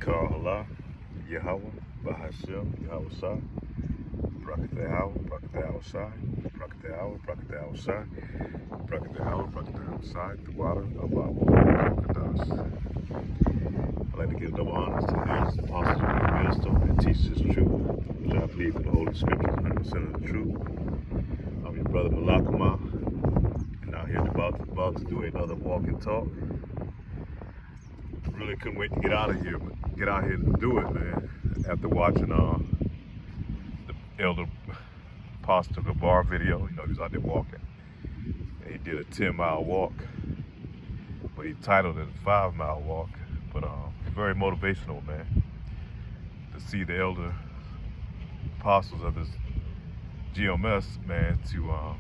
Kahala, Yahweh, Bahashem, Yahweh Shai, Brakatahawa, Brakatahawa Shai, Brakatahawa, Brakatahawa Shai, Brakatahawa, Brakatahawa Shai, the water of our Kodash. I'd like to give double honors to the elders, apostles, and ministers that teach this truth, which I believe in the Holy Scriptures, 100% of the truth. I'm your brother Malakama, and now here about to do another walk and talk. Really couldn't wait to get out of here, but get out here and do it, man. After watching the Elder Pastor Gabar video, he was out there walking. And he did a 10-mile walk, but he titled it a 5-mile walk. But very motivational, man, to see the elder apostles of this GMS, man, to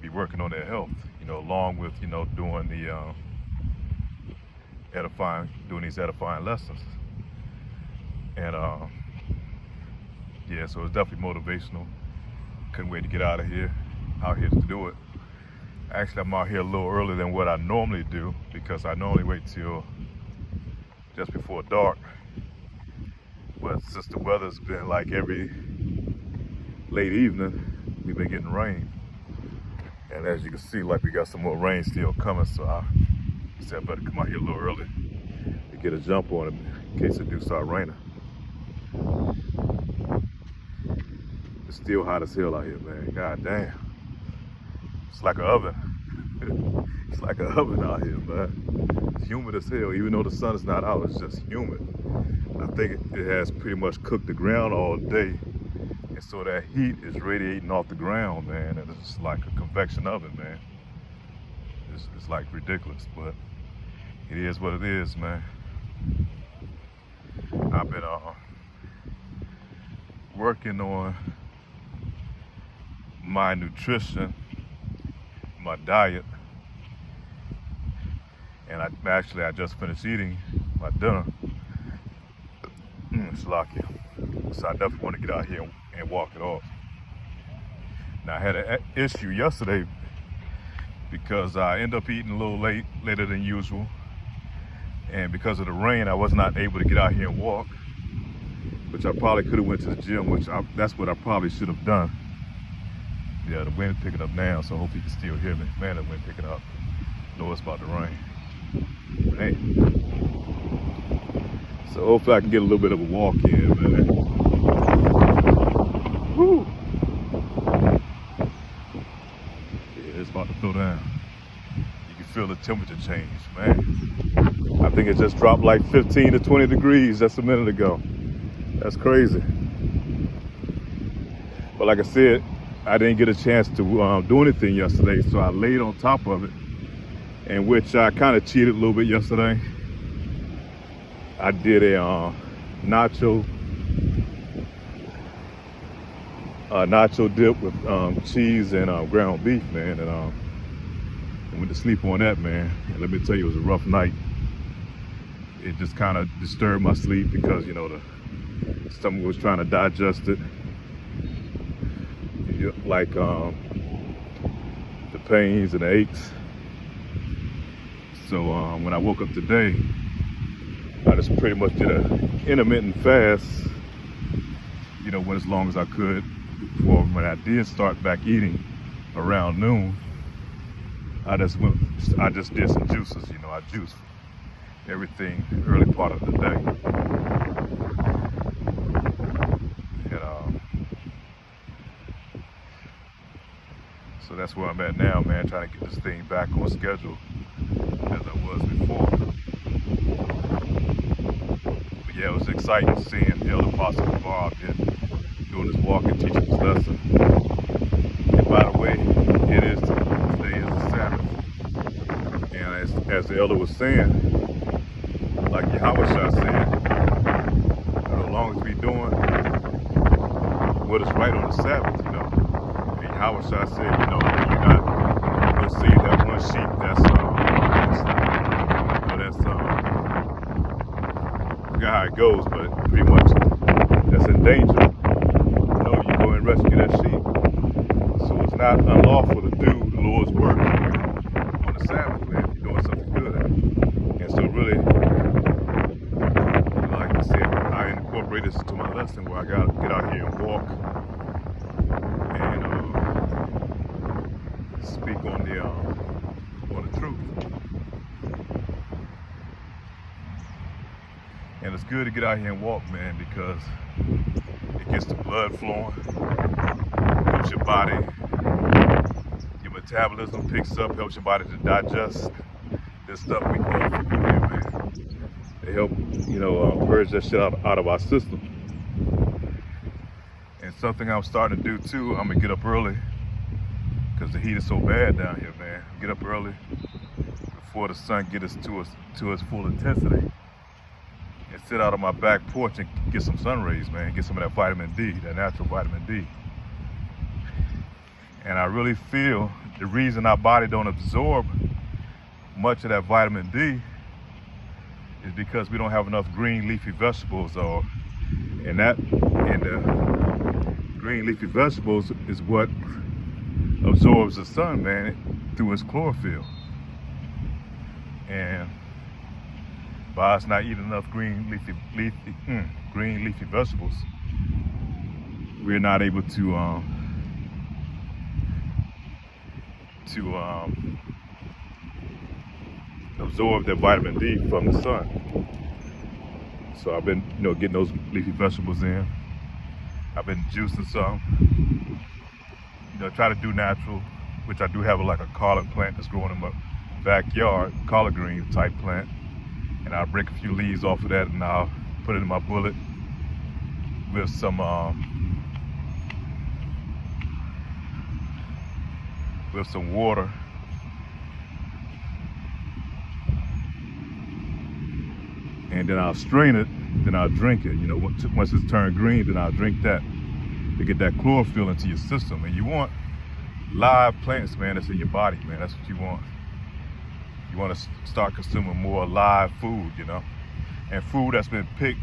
be working on their health, along with, doing the doing these edifying lessons. And yeah, so it's definitely motivational. Couldn't wait to get out here to do it. Actually, I'm out here a little earlier than what I normally do, because I normally wait till just before dark. But since the weather's been like every late evening, we've been getting rain. And as you can see, like, we got some more rain still coming, so I said I better come out here a little early to get a jump on it in case it do start raining. It's still hot as hell out here, man. God damn. It's like an oven. It's like an oven out here, man. It's humid as hell. Even though the sun is not out, it's just humid. I think it has pretty much cooked the ground all day. And so that heat is radiating off the ground, man. And it's like a convection oven, man. It's like ridiculous, but it is what it is, man. I've been working on my nutrition, my diet, and I just finished eating my dinner. It's lucky. So I definitely want to get out here and walk it off. Now, I had an issue yesterday because I ended up eating a little later than usual. And because of the rain, I was not able to get out here and walk, which I probably could have went to the gym, that's what I probably should have done. Yeah, the wind's picking up now, so I hope you can still hear me. Man, the wind picking up. I know it's about to rain. Hey. So hopefully I can get a little bit of a walk in, man. Woo! Yeah, it's about to throw down. You can feel the temperature change, man. I think it just dropped like 15 to 20 degrees just a minute ago. That's crazy. But like I said, I didn't get a chance to do anything yesterday, so I laid on top of it, in which I kind of cheated a little bit yesterday. I did a nacho dip with cheese and ground beef, man, and I went to sleep on that, man. And let me tell you, it was a rough night. It just kind of disturbed my sleep because, the stomach was trying to digest it. Like the pains and the aches. So when I woke up today, I just pretty much did an intermittent fast, went as long as I could. For when I did start back eating around noon, I just did some juices. I juiced everything early part of the day. And so that's where I'm at now, man, trying to get this thing back on schedule as I was before. But yeah, it was exciting seeing the Elder Pastor Gabar out there doing his walk and teaching his lesson. And by the way, today is the Sabbath. And as the elder was saying, like Yahweh Shai said, as long as we doing what is right on the Sabbath, And Yahweh Shai said, you're not gonna save that one sheep that's I forgot how it goes, but pretty much that's in danger. You go and rescue that sheep. So it's not unlawful to do the Lord's work on the Sabbath, man, if you're doing something good. And so really, I gotta get out here and walk and speak on the truth. And it's good to get out here and walk, man, because it gets the blood flowing, helps your body, your metabolism picks up, helps your body to digest this stuff we call food here, man. They help, purge that shit out of our system. And something I'm starting to do too, I'm gonna get up early because the heat is so bad down here, man. Get up early before the sun gets to its full intensity. And sit out on my back porch and get some sun rays, man. Get some of that vitamin D, that natural vitamin D. And I really feel the reason our body don't absorb much of that vitamin D is because we don't have enough green leafy vegetables, and the green leafy vegetables is what absorbs the sun, man, through its chlorophyll. And by us not eating enough green leafy vegetables, we're not able to absorb that vitamin D from the sun. So I've been, getting those leafy vegetables in. I've been juicing some. Try to do natural, which I do have like a collard plant that's growing in my backyard, collard green type plant. And I'll break a few leaves off of that and I'll put it in my bullet with some water. And then I'll strain it, then I'll drink it. Once it's turned green, then I'll drink that to get that chlorophyll into your system. And you want live plants, man, that's in your body, man. That's what you want. You want to start consuming more live food, and food that's been picked,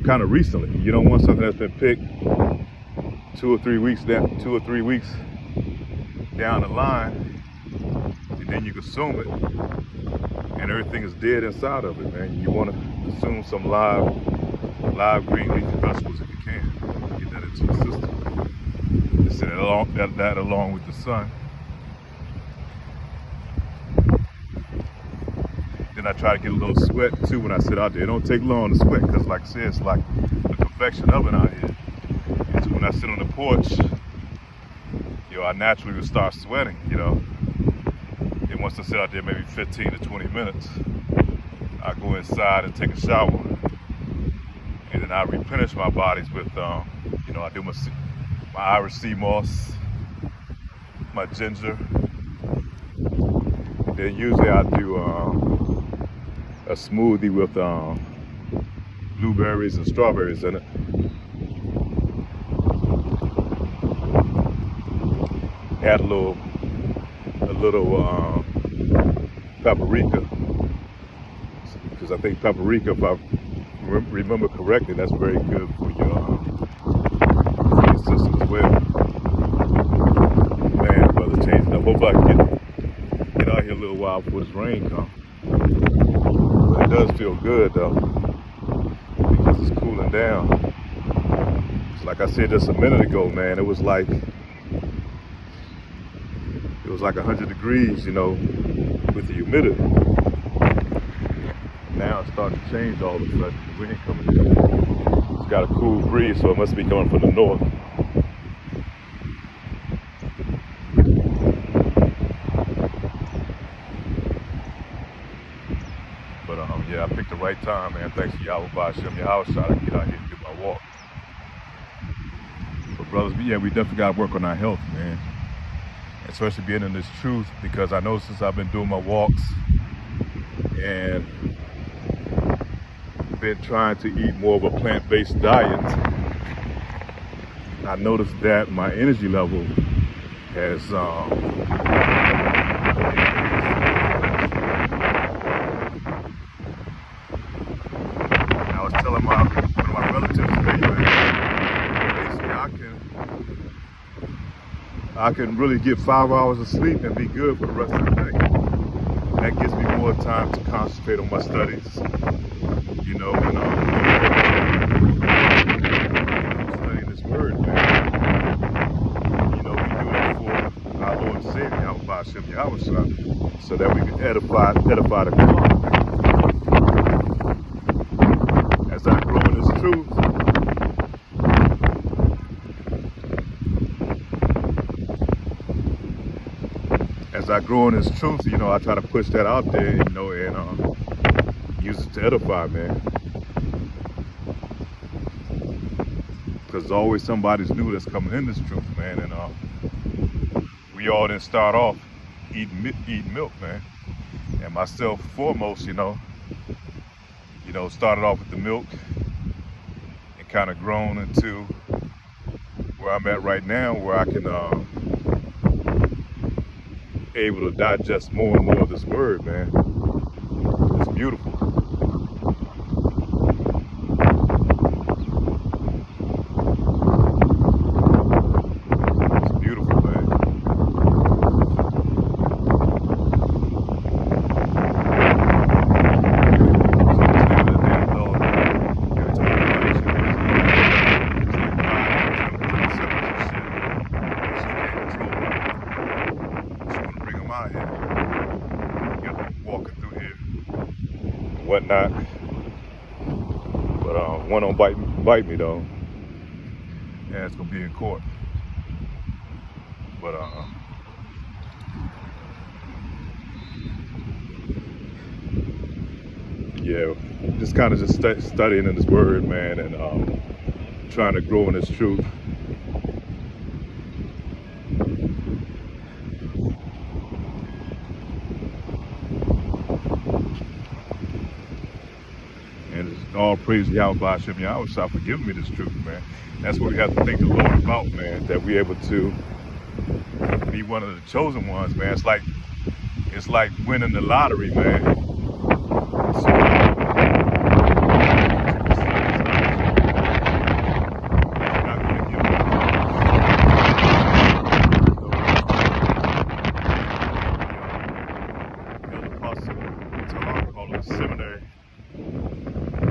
kind of recently. You don't want something that's been picked 2 or 3 weeks down the line, and then you consume it, and everything is dead inside of it, man. You want to consume some live green leafy vegetables if you can. Get that into your system. Just that along with the sun. Then I try to get a little sweat too when I sit out there. It don't take long to sweat because, like I said, it's like a convection oven out here. And so when I sit on the porch, I naturally will start sweating, And once I sit out there maybe 15 to 20 minutes, I go inside and take a shower. And then I replenish my bodies with, I do my Irish sea moss, my ginger. And then usually I do a smoothie with blueberries and strawberries in it. Add a little paprika, because I think paprika, if I remember correctly, that's very good for your system as well. Man, the weather changing up. Hopefully I can get out here a little while before this rain comes. But it does feel good though, because it's cooling down. So like I said just a minute ago, man, it was like 100 degrees, with the humidity. Now it's starting to change all of a sudden. The wind coming in. It's got a cool breeze, so it must be coming from the north. But I picked the right time, man. Thanks to Yahweh Hashem Yahushua to get out here and do my walk. But brothers, we definitely got to work on our health, man. Especially being in this truth, because I know since I've been doing my walks and been trying to eat more of a plant-based diet, I noticed that my energy level has I was telling one of my relatives today, man, I can really get 5 hours of sleep and be good for the rest of the day. That gives me more time to concentrate on my studies, and Hashem Yahweh, so that we can edify the Quran. As I grow in this truth, I try to push that out there, and use it to edify, man. Because there's always somebody's new that's coming in this truth, man. And we all didn't start off eating milk, man. And myself foremost, started off with the milk and kind of grown into where I'm at right now, where I can able to digest more and more of this word, man. It's beautiful. It's beautiful, man. Whatnot, but one don't bite me though. Yeah, it's gonna be in court. But yeah, just kind of studying in this word, man, and trying to grow in this truth. All praise Yahweh Hashem Yahweh for giving me this truth, man. That's what we have to thank the Lord about, man, that we're able to be one of the chosen ones, man. It's like winning the lottery, man.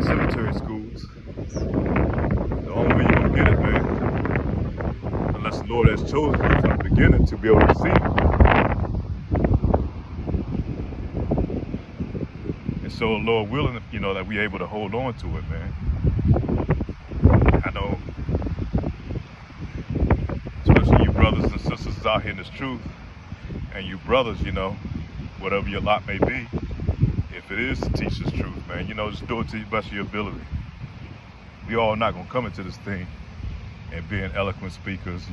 Cemetery schools. The only way you're gonna get it, man, unless the Lord has chosen you from the beginning to be able to see it. And so, Lord willing, that we're able to hold on to it, man. I know, especially you brothers and sisters out here in this truth, and you brothers, whatever your lot may be. If it is to teach this truth, man, just do it to the best of your ability. We all not gonna come into this thing and being eloquent speakers,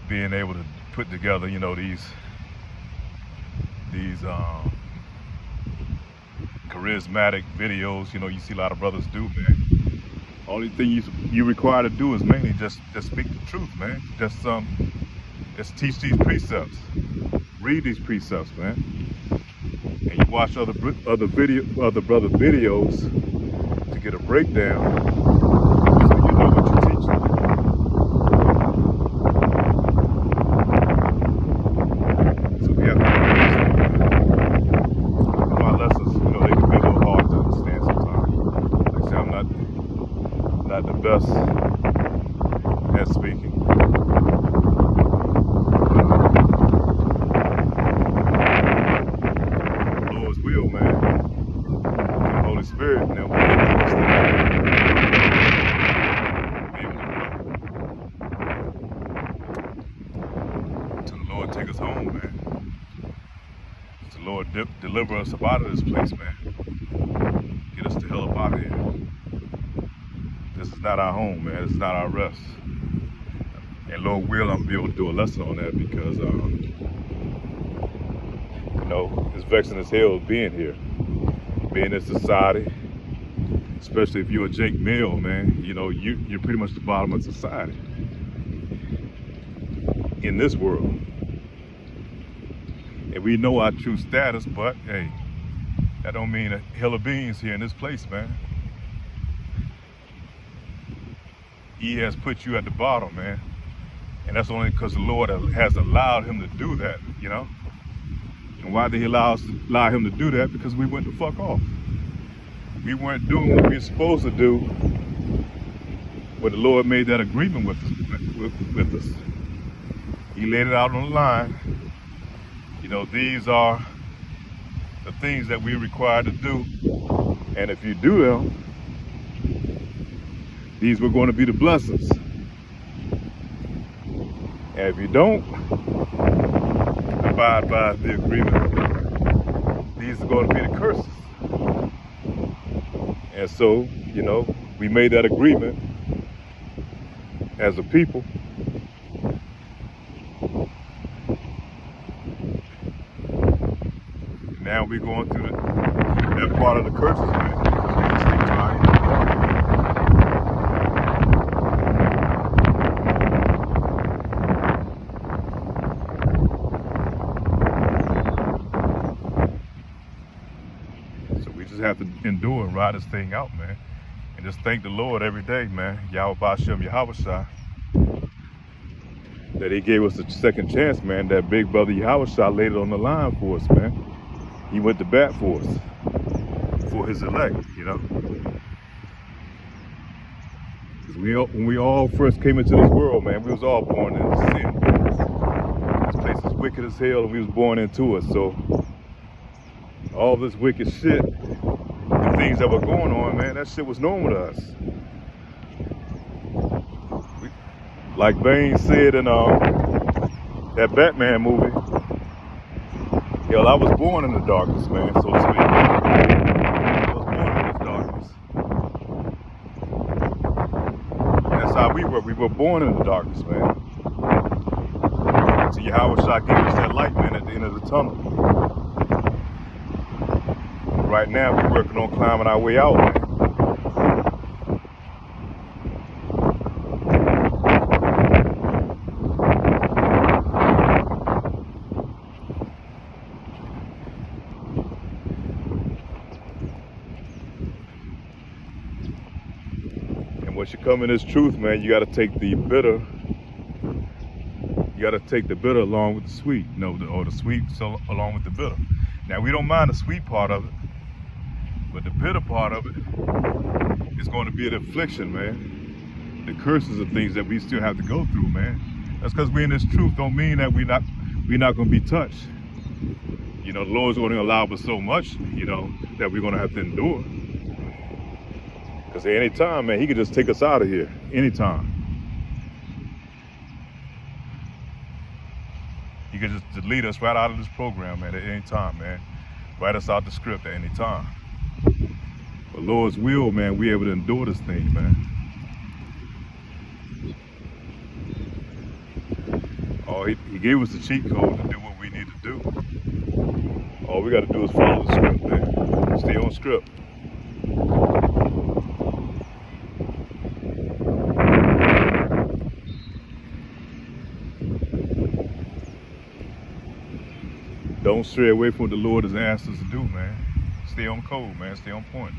being able to put together, these charismatic videos, you see a lot of brothers do, man. Only thing you require to do is mainly just speak the truth, man. Just teach these precepts, read these precepts, man. And you watch other brother videos to get a breakdown, so you know what you're teaching. So we have to my lessons, they can be a little hard to understand sometimes. Like I say, I'm not the best at speaking. Will, man. The Holy Spirit, now we get this thing. To the Lord take us home, man. To the Lord deliver us up out of this place, man. Get us the hell up out of here. This is not our home, man. This is not our rest. And Lord will, I'm gonna be able to do a lesson on that because it's vexing as hell being here, being in society, especially if you're a Jake Mill, man. You're pretty much the bottom of society in this world. And we know our true status, but hey, that don't mean a hill of beans here in this place, man. He has put you at the bottom, man. And that's only because the Lord has allowed him to do that, And why did he allow him to do that? Because we went the fuck off. We weren't doing what we were supposed to do when the Lord made that agreement with us. He laid it out on the line. You know, these are the things that we're required to do. And if you do them, these were going to be the blessings. And if you don't abide by the agreement, these are going to be the curses. And so, you know, we made that agreement as a people. Now we're going through that part of the curses, man. Because we just stick to our end. So we just have to endure and ride this thing out, man. And just thank the Lord every day, man. Yahweh Bashem Yahushua, that he gave us a second chance, man. That big brother Yahushua laid it on the line for us, man. He went to bat for us, for his elect, you know. When we all first came into this world, man, we was all born into sin. This place is wicked as hell, and we was born into it. So all this wicked shit, the things that were going on, man, that shit was normal to us. Like Bane said in that Batman movie, hell, I was born in the darkness, man, so to speak. I was born in this darkness. That's how we were. We were born in the darkness, man. So Yahushua gave us that light, man, at the end of the tunnel. Right now, we're working on climbing our way out, man. Once you come in this truth, man, you got to take the bitter. You got to take the bitter along with the sweet, or the sweet along with the bitter. Now, we don't mind the sweet part of it, but the bitter part of it is going to be an affliction, man. The curses of things that we still have to go through, man. That's because we're in this truth. Don't mean that we're not going to be touched. You know, the Lord's going to allow us so much, you know, that we're going to have to endure. Because at any time, man, he could just take us out of here. Anytime. He could just delete us right out of this program, man, at any time, man. Write us out the script at any time. But Lord's will, man, we're able to endure this thing, man. Oh, he gave us the cheat code to do what we need to do. All we got to do is follow the script, man. Stay on script. Don't stray away from what the Lord has asked us to do, man. Stay on code, man. Stay on point.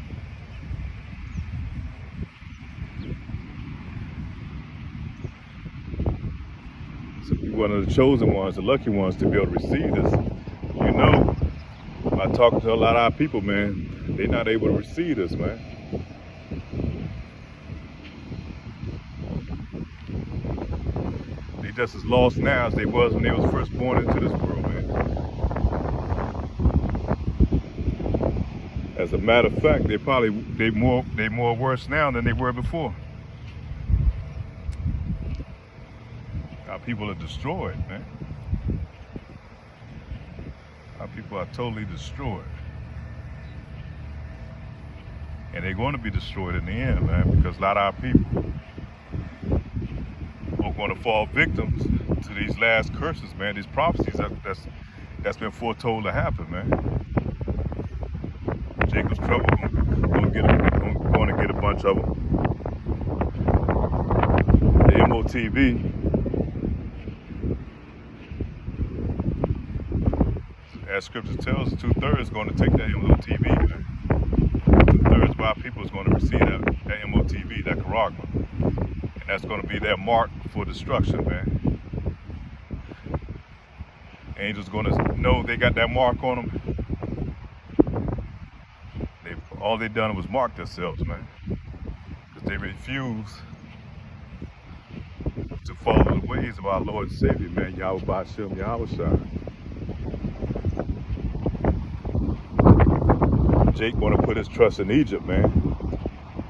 So be one of the chosen ones, the lucky ones, to be able to receive this. You know, by talking to a lot of our people, man, they're not able to receive this, man. They just as lost now as they was when they was first born into this world, man. As a matter of fact, they more worse now than they were before. Our people are destroyed, man. Our people are totally destroyed. And they're going to be destroyed in the end, man, because a lot of our people are going to fall victims to these last curses, man, these prophecies that's been foretold to happen, man. Jacob's trouble, going to get a bunch of them. The MOTV, as scripture tells, 2/3 going to take that MOTV, man. 2/3 of our people is going to receive that MOTV, that charagma. And that's going to be their mark for destruction, man. Angels going to know they got that mark on them. All they done was mark themselves, man. Because they refuse to follow the ways of our Lord and Savior, man, Yahweh Ba'Shem Yahushua. Jake want to put his trust in Egypt, man.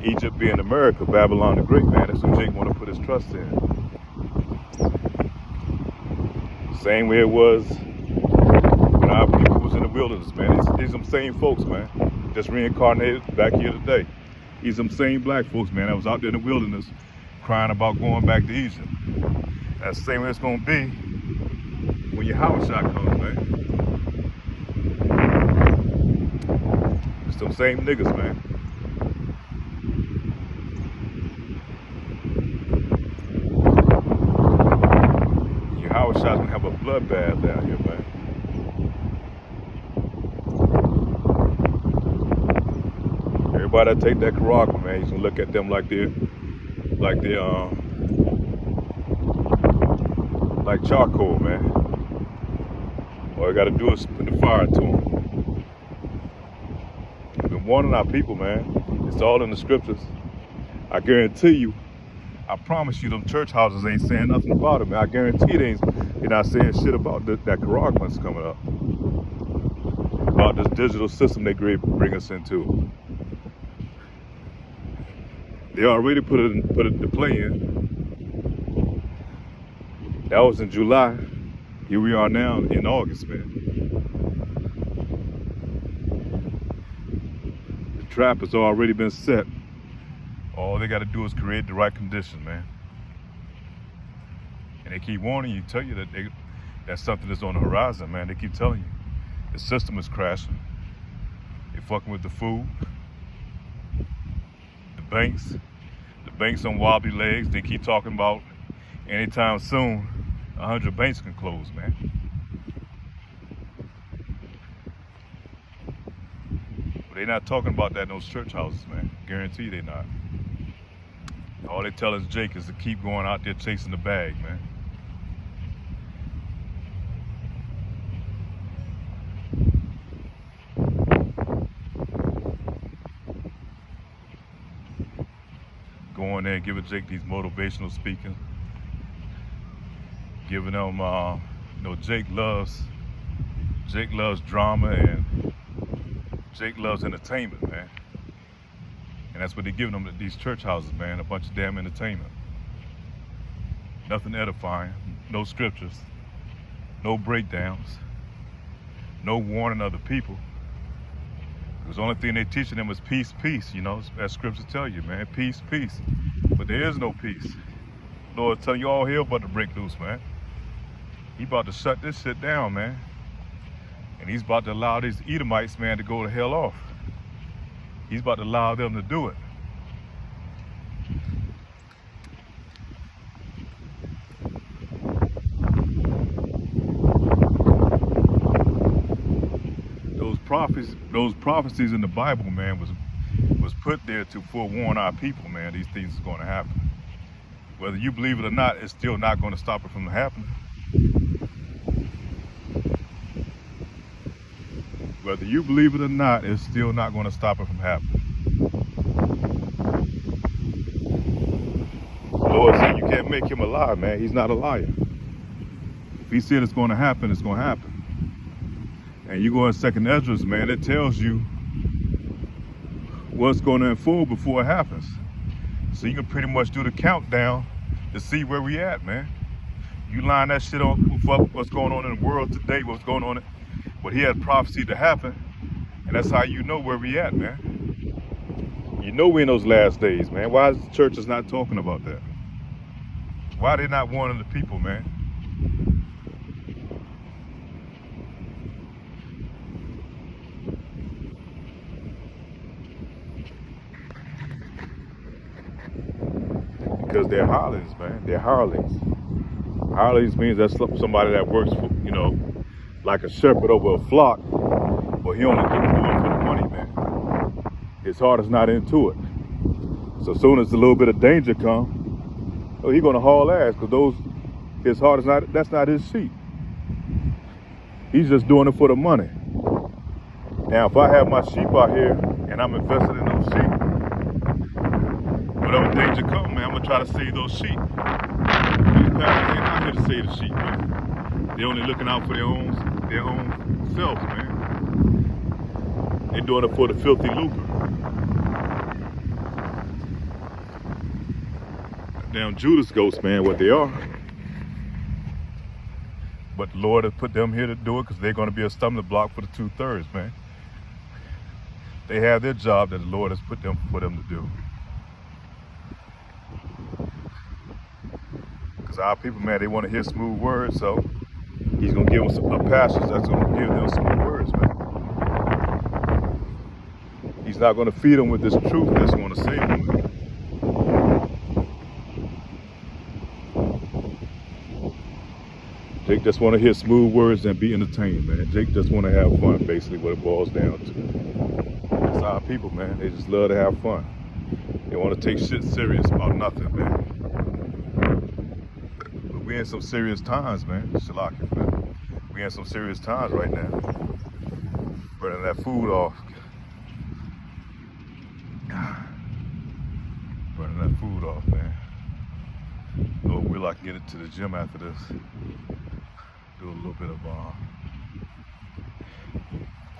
Egypt being America, Babylon the Great, man. That's who Jake want to put his trust in. Same way it was when our people was in the wilderness, man. These them same folks, man. Just reincarnated back here today. These them same black folks, man, that was out there in the wilderness crying about going back to Egypt. That's the same way it's gonna be when your Yahushua comes, man. It's them same niggas, man. Yahushua gonna have a bloodbath down here, man. Everybody that take that Karaka, man, he's gonna look at them like charcoal, man. All you gotta do is put the fire to them. We've been warning our people, man. It's all in the scriptures. I guarantee you, I promise you, them church houses ain't saying nothing about it, man. I guarantee they're not saying shit about that Karaka that's coming up. About this digital system they bring us into. They already put it to play in. That was in July. Here we are now in August, man. The trap has already been set. All they got to do is create the right condition, man. And they keep warning you, tell you that something is on the horizon, man. They keep telling you the system is crashing. They're fucking with the food, the banks on wobbly legs. They keep talking about anytime soon 100 banks can close, man. But they're not talking about that in those church houses, man. Guarantee you they're not. All they tell us, Jake, is to keep going out there chasing the bag, man. Go in there and giving Jake these motivational speaking. Giving them, Jake loves drama and Jake loves entertainment, man. And that's what they're giving them at these church houses, man. A bunch of damn entertainment. Nothing edifying, no scriptures, no breakdowns, no warning other people. Because the only thing they're teaching them is peace, peace, as scriptures tell you, man, peace, peace. But there is no peace. Lord telling you all hell about to break loose, man. He about to shut this shit down, man. And he's about to allow these Edomites, man, to go the hell off. He's about to allow them to do it. Those prophecies in the Bible, man, was put there to forewarn our people, man, these things is going to happen. Whether you believe it or not, it's still not going to stop it from happening. Whether you believe it or not, it's still not going to stop it from happening. The Lord said you can't make him a liar, man. He's not a liar. If he said it's going to happen, it's going to happen. And you go in 2nd Esdras, man, it tells you what's going to unfold before it happens. So you can pretty much do the countdown to see where we at, man. You line that shit on with what's going on in the world today, what's going on, what he had prophecy to happen, and that's how you know where we at, man. You know we in those last days, man. Why is the church not talking about that? Why are they not warning the people, man? Because they're hirelings, man. They're hirelings. Hirelings means that's somebody that works for, like a shepherd over a flock, but he only can do it for the money, man. His heart is not into it. So as soon as a little bit of danger comes, he's gonna haul ass, because his heart is not, that's not his sheep. He's just doing it for the money. Now, if I have my sheep out here and I'm invested in those sheep, whatever danger come, man, I'm gonna try to save those sheep. These pastors ain't out here to save the sheep, man. They're only looking out for their own selves, man. They're doing it for the filthy lucre. Damn Judas ghosts, man, what they are. But the Lord has put them here to do it because they're going to be a stumbling block for the 2/3, man. They have their job that the Lord has put them for them to do. Because our people, man, they want to hear smooth words, so He's going to give them a pastor that's going to give them smooth words, man. He's not going to feed them with this truth that's going to save them. Jake just want to hear smooth words and be entertained, man. Jake just want to have fun, basically, what it boils down to. That's our people, man. They just love to have fun. They want to take shit serious about nothing, man. But we in some serious times, man. Shalaka, man. We in some serious times right now. Burning that food off. Burning that food off, man. Lord, will I can get it to the gym after this. Do a little bit of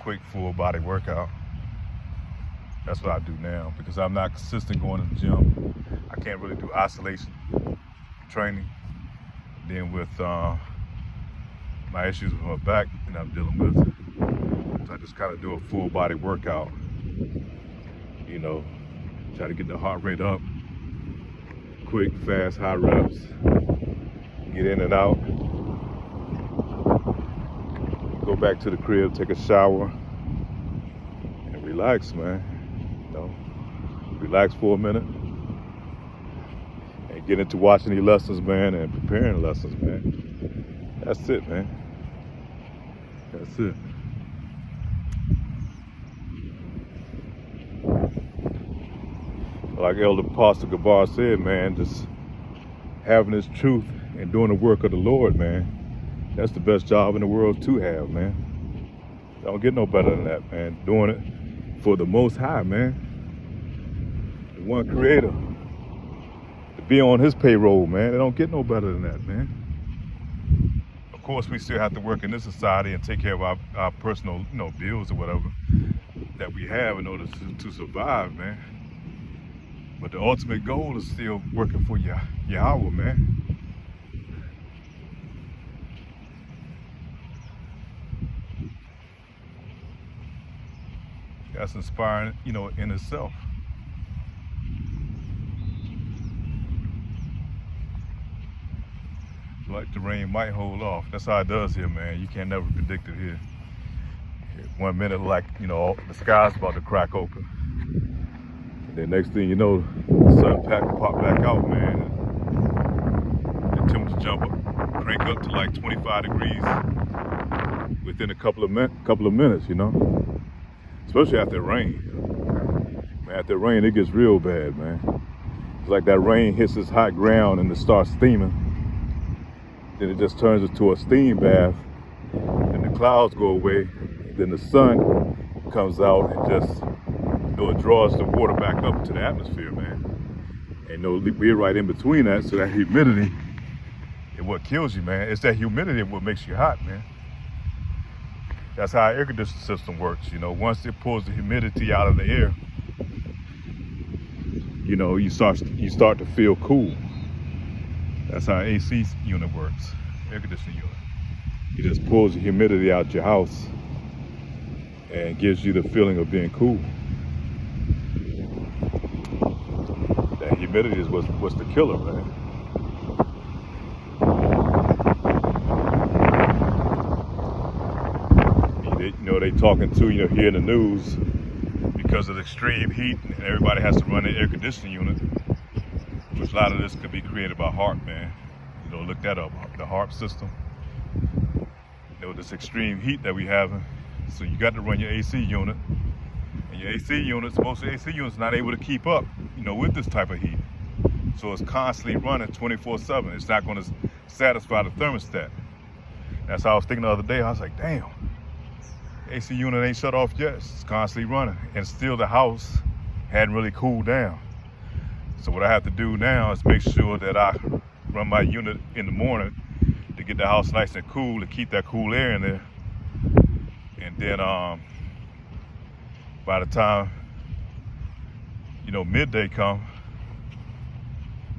quick full body workout. That's what I do now because I'm not consistent going to the gym. I can't really do isolation training. Then with my issues with my back that I'm dealing with, so I just kind of do a full body workout. You know, try to get the heart rate up. Quick, fast, high reps. Get in and out. Go back to the crib, take a shower, and relax, man. You know, relax for a minute, and get into watching these lessons, man, and preparing lessons, man. That's it, man. That's it. Like Elder Pastor Gabar said, man, just having this truth and doing the work of the Lord, man. That's the best job in the world to have, man. Don't get no better than that, man. Doing it for the Most High, man. The one Creator. To be on His payroll, man. They don't get no better than that, man. Of course, we still have to work in this society and take care of our personal, bills or whatever that we have in order to survive, man. But the ultimate goal is still working for Yahweh, man. That's inspiring, in itself. Like the rain might hold off. That's how it does here, man. You can't never predict it here. 1 minute, the sky's about to crack open. And then next thing you know, the sun pop back out, man. And the temperature crank up to like 25 degrees within a couple of minutes, Especially after it rain. Man, after it rain, it gets real bad, man. It's like that rain hits this hot ground and it starts steaming. Then it just turns into a steam bath. And the clouds go away. Then the sun comes out and just, it draws the water back up to the atmosphere, man. And we're right in between that, so that humidity is what kills you, man. It's that humidity what makes you hot, man. That's how our air conditioning system works. Once it pulls the humidity out of the air, you start to feel cool. That's how an AC unit works, air conditioning unit. It just pulls the humidity out your house and gives you the feeling of being cool. That humidity is what's the killer, man. They talking to, here in the news, because of the extreme heat, and everybody has to run an air conditioning unit, which a lot of this could be created by HAARP, man. Look that up, the HAARP system. This extreme heat that we having, so you got to run your AC unit, and your AC units, most AC units not able to keep up, with this type of heat. So it's constantly running 24/7. It's not going to satisfy the thermostat. That's how I was thinking the other day. I was like, damn. AC unit ain't shut off yet. It's constantly running, and still the house hadn't really cooled down. So what I have to do now is make sure that I run my unit in the morning to get the house nice and cool, to keep that cool air in there. And then by the time, midday come,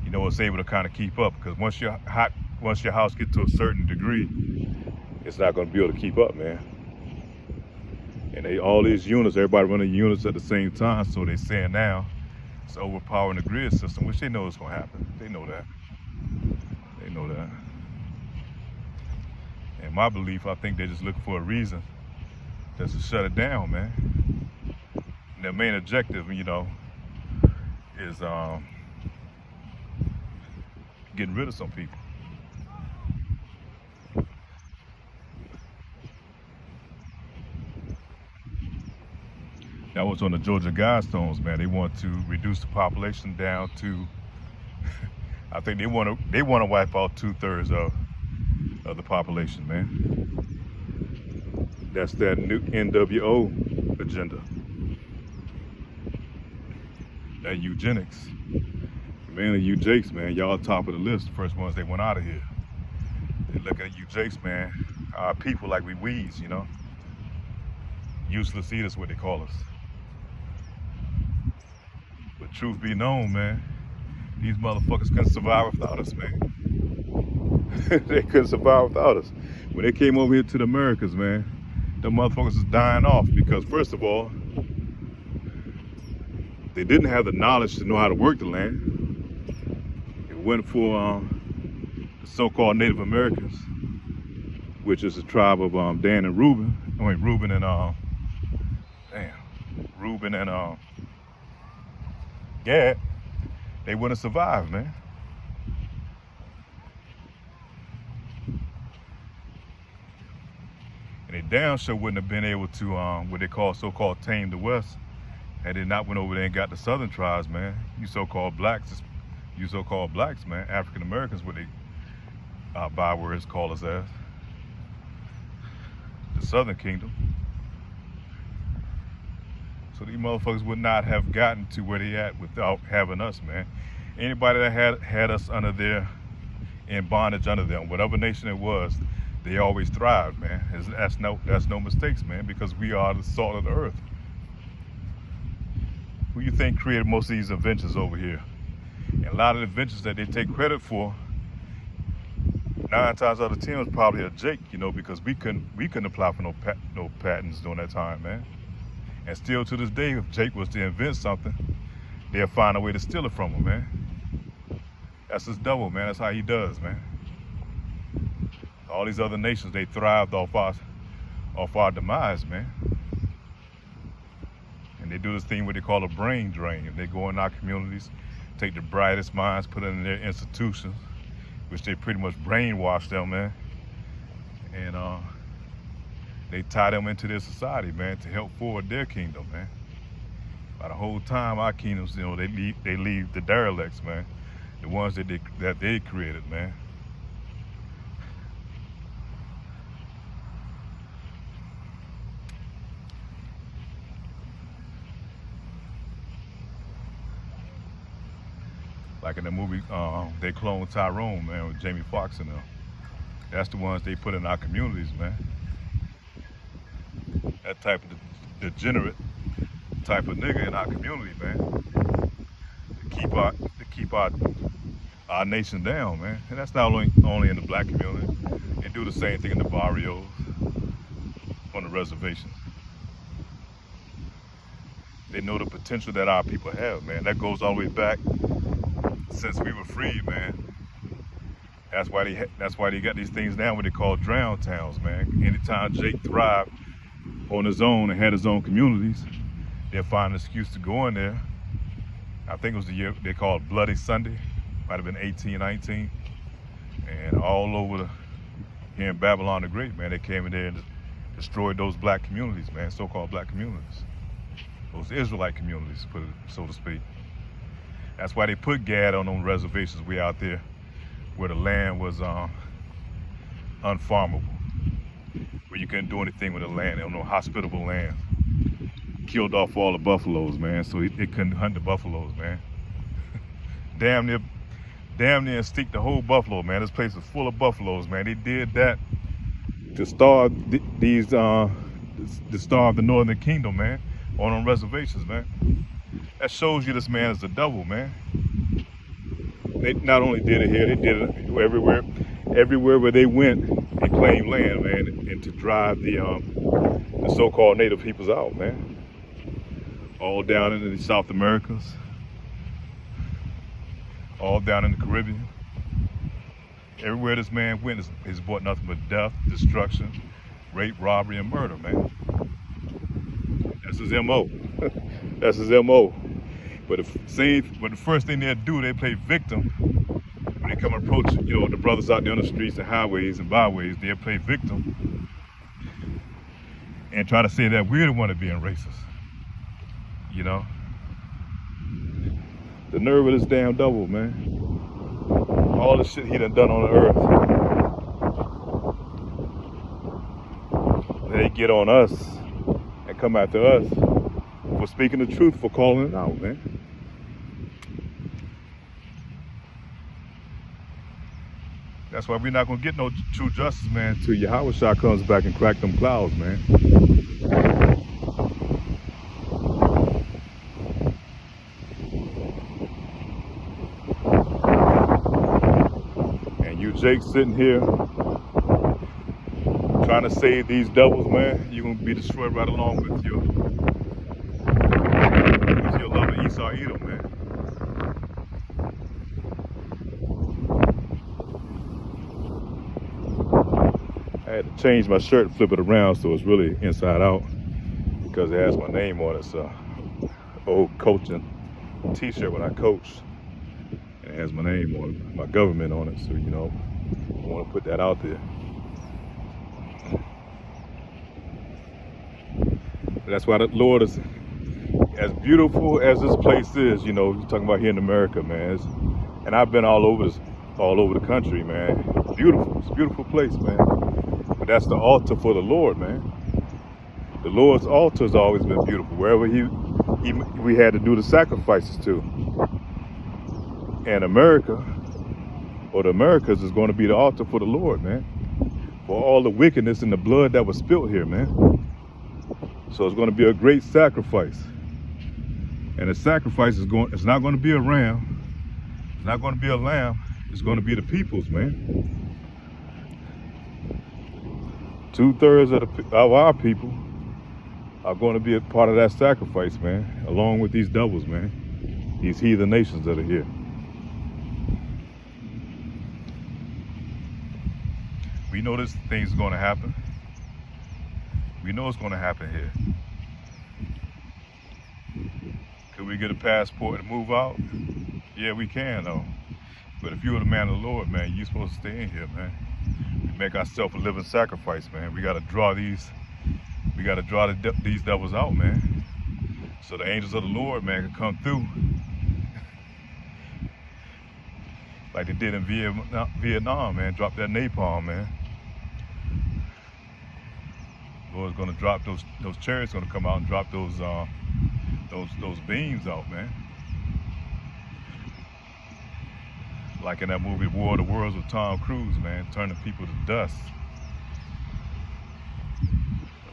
it's able to kind of keep up. Because once your house gets to a certain degree, it's not going to be able to keep up, man. And all these units, everybody running units at the same time, so they're saying now it's overpowering the grid system, which they know is going to happen. They know that. And my belief, I think they're just looking for a reason just to shut it down, man. And their main objective, is getting rid of some people. That was on the Georgia Guidestones, man. They want to reduce the population down to, I think they want to wipe out 2/3 of the population, man. That's that new NWO agenda. That eugenics. Mainly you Jakes, man. Y'all top of the list, the first ones they went out of here. They look at you Jakes, man. Our people like we weeds, Useless eaters, what they call us. But truth be known, man, these motherfuckers couldn't survive without us, man. They couldn't survive without us. When they came over here to the Americas, man, the motherfuckers was dying off because, first of all, they didn't have the knowledge to know how to work the land. It went for the so-called Native Americans, which is a tribe of Dan and Reuben. Reuben and Gad. They wouldn't have survived, man. And they damn sure wouldn't have been able to what they call so-called tame the West had they not went over there and got the southern tribes, man. You so-called blacks, man, African Americans, what they bywords call us as. The Southern Kingdom. So these motherfuckers would not have gotten to where they at without having us, man. Anybody that had us in bondage under them, whatever nation it was, they always thrived, man. That's no mistakes, man, because we are the salt of the earth. Who you think created most of these inventions over here? And a lot of the inventions that they take credit for, 9 times out of 10 was probably a Jake, because we couldn't apply for no patents during that time, man. And still to this day, if Jake was to invent something, they'll find a way to steal it from him, man. That's his devil, man. That's how he does, man. All these other nations, they thrived off our demise, man. And they do this thing what they call a brain drain. They go in our communities, take the brightest minds, put it in their institutions, which they pretty much brainwash them, man. And they tie them into their society, man, to help forward their kingdom, man. By the whole time, our kingdoms, they leave the derelicts, man, the ones that they created, man. Like in the movie, they cloned Tyrone, man, with Jamie Foxx and them. That's the ones they put in our communities, man. That type of degenerate type of nigga in our community, man. To keep our nation down, man. And that's not only in the black community. They do the same thing in the barrios, on the reservations. They know the potential that our people have, man. That goes all the way back since we were free, man. That's why they got these things now what they call drown towns, man. Anytime Jake thrived on his own and had his own communities, they'll find an excuse to go in there. I think it was the year they called Bloody Sunday, might have been 1819. And all over here in Babylon the Great, man, they came in there and destroyed those black communities, man, so-called black communities. Those Israelite communities, so to speak. That's why they put Gad on them reservations way out there where the land was unfarmable, where you couldn't do anything with the land. There was no hospitable land. Killed off all the buffaloes, man, so they couldn't hunt the buffaloes, man. damn near extinct the whole buffalo, man. This place is full of buffaloes, man. They did that to starve to starve the Northern Kingdom, man, on reservations, man. That shows you this man is the devil, man. They not only did it here, they did it everywhere. Everywhere where they went, they claimed land, man, and to drive the so-called native peoples out, man. All down in the South Americas, all down in the Caribbean. Everywhere this man went is brought nothing but death, destruction, rape, robbery, and murder, man. That's his MO. That's his MO. But the first thing they'll do, they play victim. When they come approach, the brothers out there on the streets and highways and byways, they'll play victim and try to say that we're the one that being racist. The nerve of this damn devil, man. All the shit he done on the earth. They get on us and come after us for speaking the truth, for calling it out, man. That's why we're not gonna get no true justice, man, till Yahushua comes back and crack them clouds, man. Jake sitting here trying to save these devils, man. You're gonna be destroyed right along with your lover Esau Edom, man. I had to change my shirt and flip it around so it's really inside out because it has my name on it. It's an old coaching t-shirt when I coached. It has my name on it, my government on it, so I want to put that out there. That's why the Lord is, as beautiful as this place is, you're talking about here in America, man. And I've been all over the country, man. It's beautiful. It's a beautiful place, man. But that's the altar for the Lord, man. The Lord's altar has always been beautiful. Wherever we had to do the sacrifices to. And America, or the Americas, is going to be the altar for the Lord, man. For all the wickedness and the blood that was spilled here, man. So it's going to be a great sacrifice. And the sacrifice it's not going to be a ram. It's not going to be a lamb. It's going to be the people's, man. 2/3 of our people are going to be a part of that sacrifice, man. Along with these devils, man. These heathen nations that are here. We know this thing's going to happen. We know it's going to happen here. Could we get a passport and move out? Yeah, we can, though. But if you're the man of the Lord, man, you're supposed to stay in here, man. We make ourselves a living sacrifice, man. We got to draw these devils out, man. So the angels of the Lord, man, can come through. Like they did in Vietnam, man. Drop that napalm, man. Lord's gonna drop those chariots, gonna come out and drop those beams out, man. Like in that movie War of the Worlds with Tom Cruise, man, turning people to dust.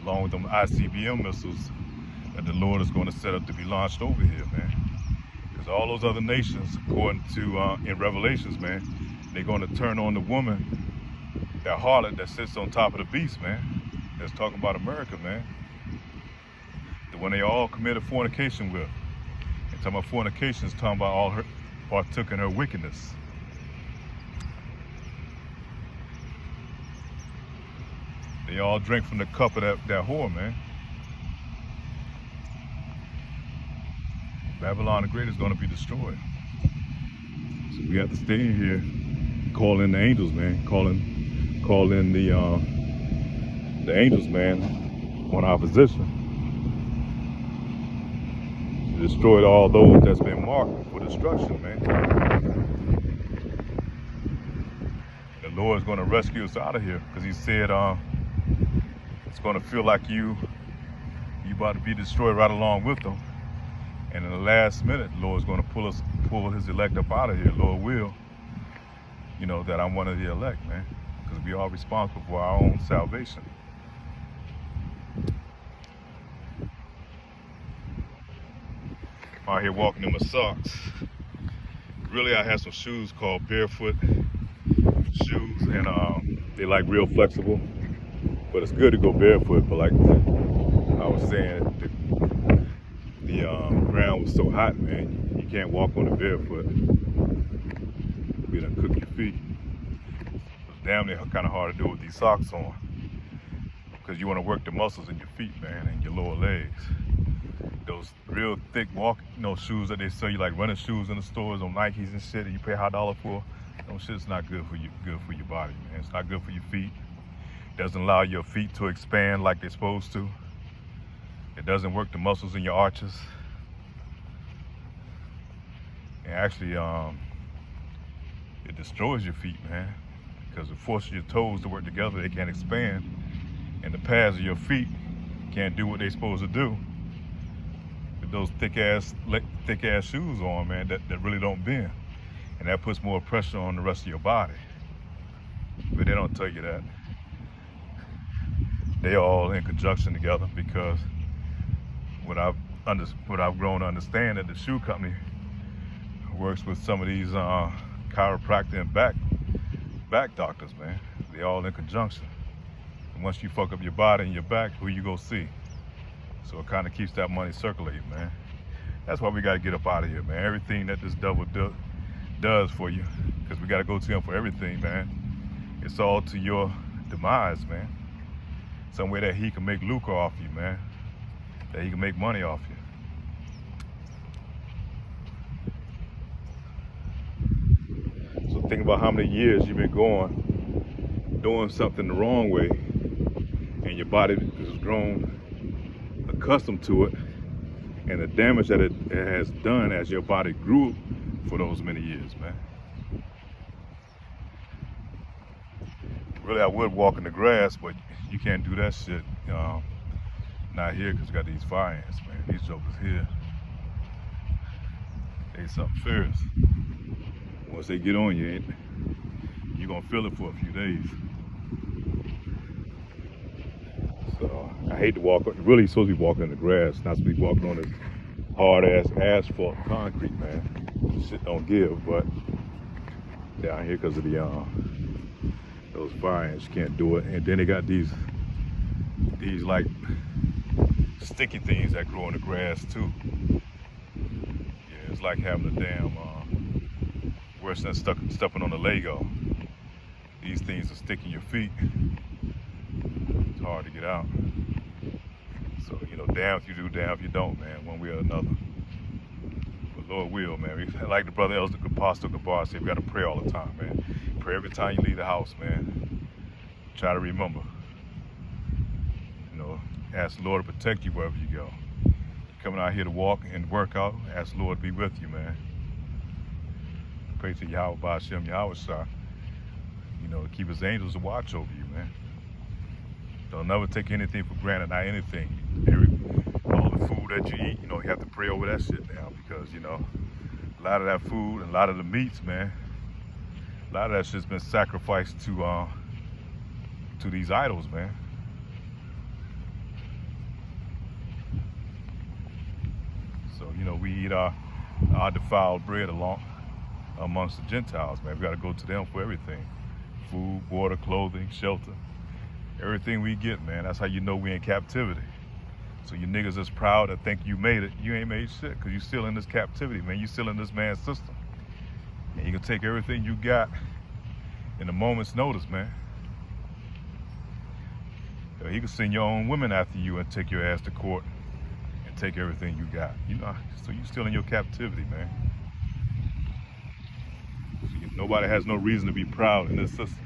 Along with them ICBM missiles that the Lord is gonna set up to be launched over here, man. Because all those other nations, according to in Revelations, man, they're gonna turn on the woman, that harlot that sits on top of the beast, man. That's talking about America, man. The one they all committed fornication with. And talking about fornication is talking about all her partook in her wickedness. They all drink from the cup of that whore, man. Babylon the Great is going to be destroyed. So we have to stay in here, call in the angels, man. Call in the angels, man, on our position. Destroyed all those that's been marked for destruction, man. The Lord's going to rescue us out of here because he said it's going to feel like you about to be destroyed right along with them. And in the last minute, the Lord's going to pull his elect up out of here. Lord will, that I'm one of the elect, man. Because we are responsible for our own salvation. I'm out here walking in my socks. Really, I have some shoes called barefoot shoes, and they like real flexible. But it's good to go barefoot. But like I was saying, the ground was so hot, man. You can't walk on it barefoot. You're gonna cook your feet. It's damn near kind of hard to do with these socks on, because you want to work the muscles in your feet, man, and your lower legs. Those real thick shoes that they sell you, like running shoes in the stores on Nikes and shit, and you pay high dollar for. Those shit's not good for you. Good for your body, man. It's not good for your feet. It doesn't allow your feet to expand like they're supposed to. It doesn't work the muscles in your arches. And actually, it destroys your feet, man, because it forces your toes to work together. They can't expand, and the pads of your feet can't do what they're supposed to do with those thick ass shoes on, man, that really don't bend, and that puts more pressure on the rest of your body. But they don't tell you that. They all in conjunction together, because what I've grown to understand, that the shoe company works with some of these chiropractor and back doctors, man. They all in conjunction. And once you fuck up your body and your back, who you go see? So it kind of keeps that money circulating, man. That's why we got to get up out of here, man. Everything that this devil does for you, because we got to go to him for everything, man. It's all to your demise, man. Some way that he can make lucre off you, man. That he can make money off you. So think about how many years you've been doing something the wrong way, and your body has grown accustomed to it, and the damage that it has done as your body grew for those many years, man. Really, I would walk in the grass, but you can't do that shit. Not here, because you got these fire ants, man. These jokers here, they something fierce. Once they get on you, you're gonna feel it for a few days. So I hate to walk. Really, you're supposed to be walking in the grass, not supposed to be walking on this hard ass asphalt concrete, man. This shit don't give. But down here, because of the those fire ants, you can't do it. And then they got these like sticky things that grow in the grass too. Yeah, it's like having a damn worse than stepping on a Lego. These things will stick in your feet. It's hard to get out. So, damn if you do, damn if you don't, man, one way or another. But Lord will, man. Like the brother Apostle Gabar said, we got to pray all the time, man. Pray every time you leave the house, man. Try to remember. Ask the Lord to protect you wherever you go. You're coming out here to walk and work out, ask the Lord to be with you, man. Pray to Yahweh Ba'Shem Yahweh Shah, to keep his angels to watch over you, man. Don't never take anything for granted, not anything. All the food that you eat, you have to pray over that shit now, because, a lot of that food and a lot of the meats, man, a lot of that shit's been sacrificed to these idols, man. So, we eat our defiled bread amongst the Gentiles, man. We got to go to them for everything. Food, water, clothing, shelter. Everything we get, man. That's how you know we in captivity. So you niggas that's proud that think you made it, you ain't made shit, because you still in this captivity, man. You still in this man's system. And you can take everything you got in a moment's notice, man. He can send your own women after you and take your ass to court and take everything you got. So you still in your captivity, man. So nobody has no reason to be proud in this system.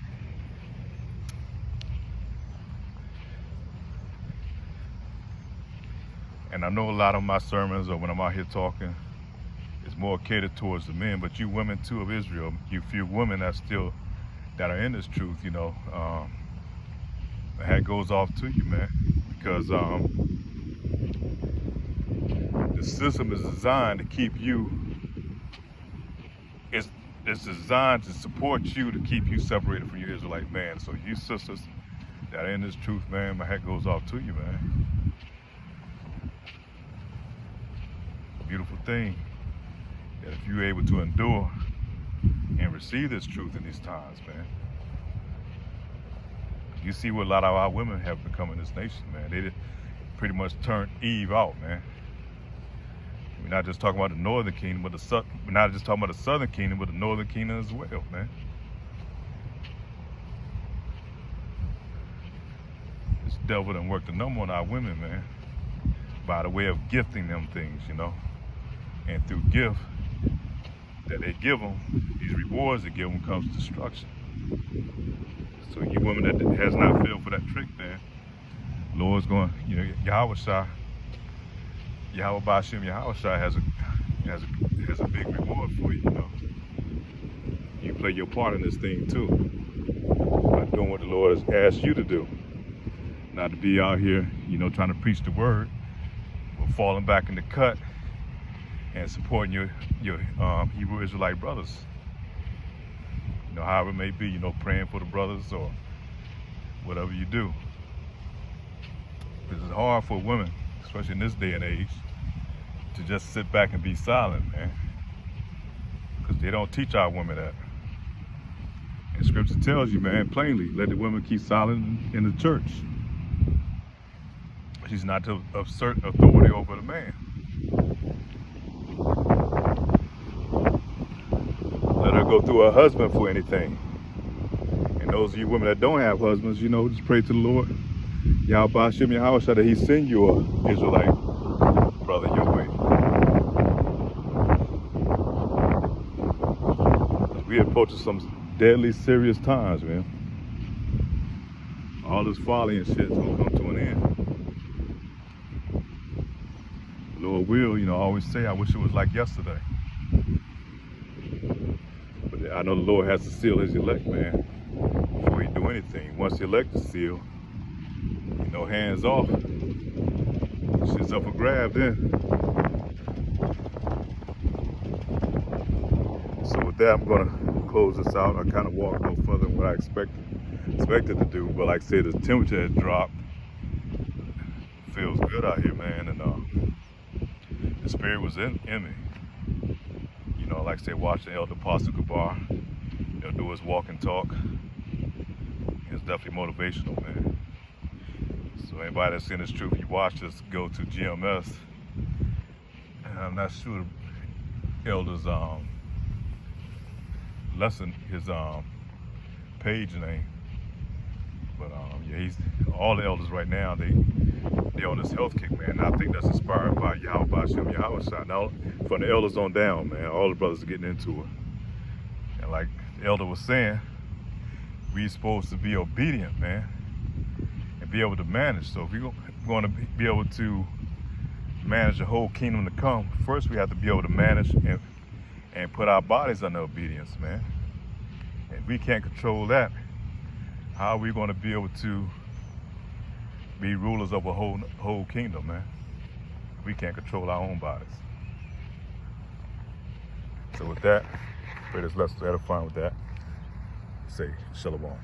And I know a lot of my sermons, or when I'm out here talking, is more catered towards the men, but you women too of Israel, you few women that are in this truth, my hat goes off to you, man, because the system is designed to keep you, it's designed to support you, to keep you separated from your Israelite man. So you sisters that are in this truth, man, my hat goes off to you, man. Beautiful thing that if you're able to endure and receive this truth in these times, man. You see what a lot of our women have become in this nation, man. They did pretty much turned Eve out, man. We're not just talking about the northern kingdom, but we're not just talking about the southern kingdom, but the northern kingdom as well, man. This devil done worked a number on our women, man, by the way of gifting them things, you know. And through gift that they give them, these rewards they give them comes destruction. So you women that has not fell for that trick, man, Lord's going, you know, Yahweh Ba'ashem Yahushua has a big reward for you, you know. You play your part in this thing too, by doing what the Lord has asked you to do. Not to be out here, you know, trying to preach the word, but falling back in the cut and supporting your Hebrew Israelite brothers. You know, however it may be, you know, praying for the brothers or whatever you do. Because it's hard for women, especially in this day and age, to just sit back and be silent, man. Because they don't teach our women that. And scripture tells you, man, plainly, let the women keep silent in the church. She's not to assert authority over the man. Let her go through her husband for anything. And those of you women that don't have husbands, you know, just pray to the Lord, Yahweh Ba'ashem Yahushua, that he send you a Israelite brother your way. We are approaching some deadly serious times, man. All this folly and shit's gonna come to an end. Lord will, you know, I always say, I wish it was like yesterday. But I know the Lord has to seal his elect, man, before he do anything. Once the elect is sealed, you know, hands off. Shit's up for grab then. So with that, I'm gonna close this out. I kind of walked no further than what I expected to do, but like I said, the temperature had dropped. Feels good out here, man, and the spirit was in me. You know, like I said, watching Elder Pastor Gabar, he'll do his walk and talk. It's definitely motivational, man. So anybody that's in this truth, you watch this, go to GMS. And I'm not sure the Elder's lesson, his page name. But yeah, he's all the elders right now, they on this health kick, man. And I think that's inspired by Yahweh Ba'ashem Yahushua. Now, from the elders on down, man, all the brothers are getting into it. And like the elder was saying, we're supposed to be obedient, man, and be able to manage. So if we're going to be able to manage the whole kingdom to come, first we have to be able to manage and put our bodies under obedience, man. And if we can't control that, how are we going to be able to be rulers of a whole kingdom, man? We can't control our own bodies. So with that, pray this lesson edifying with that. Say shalom.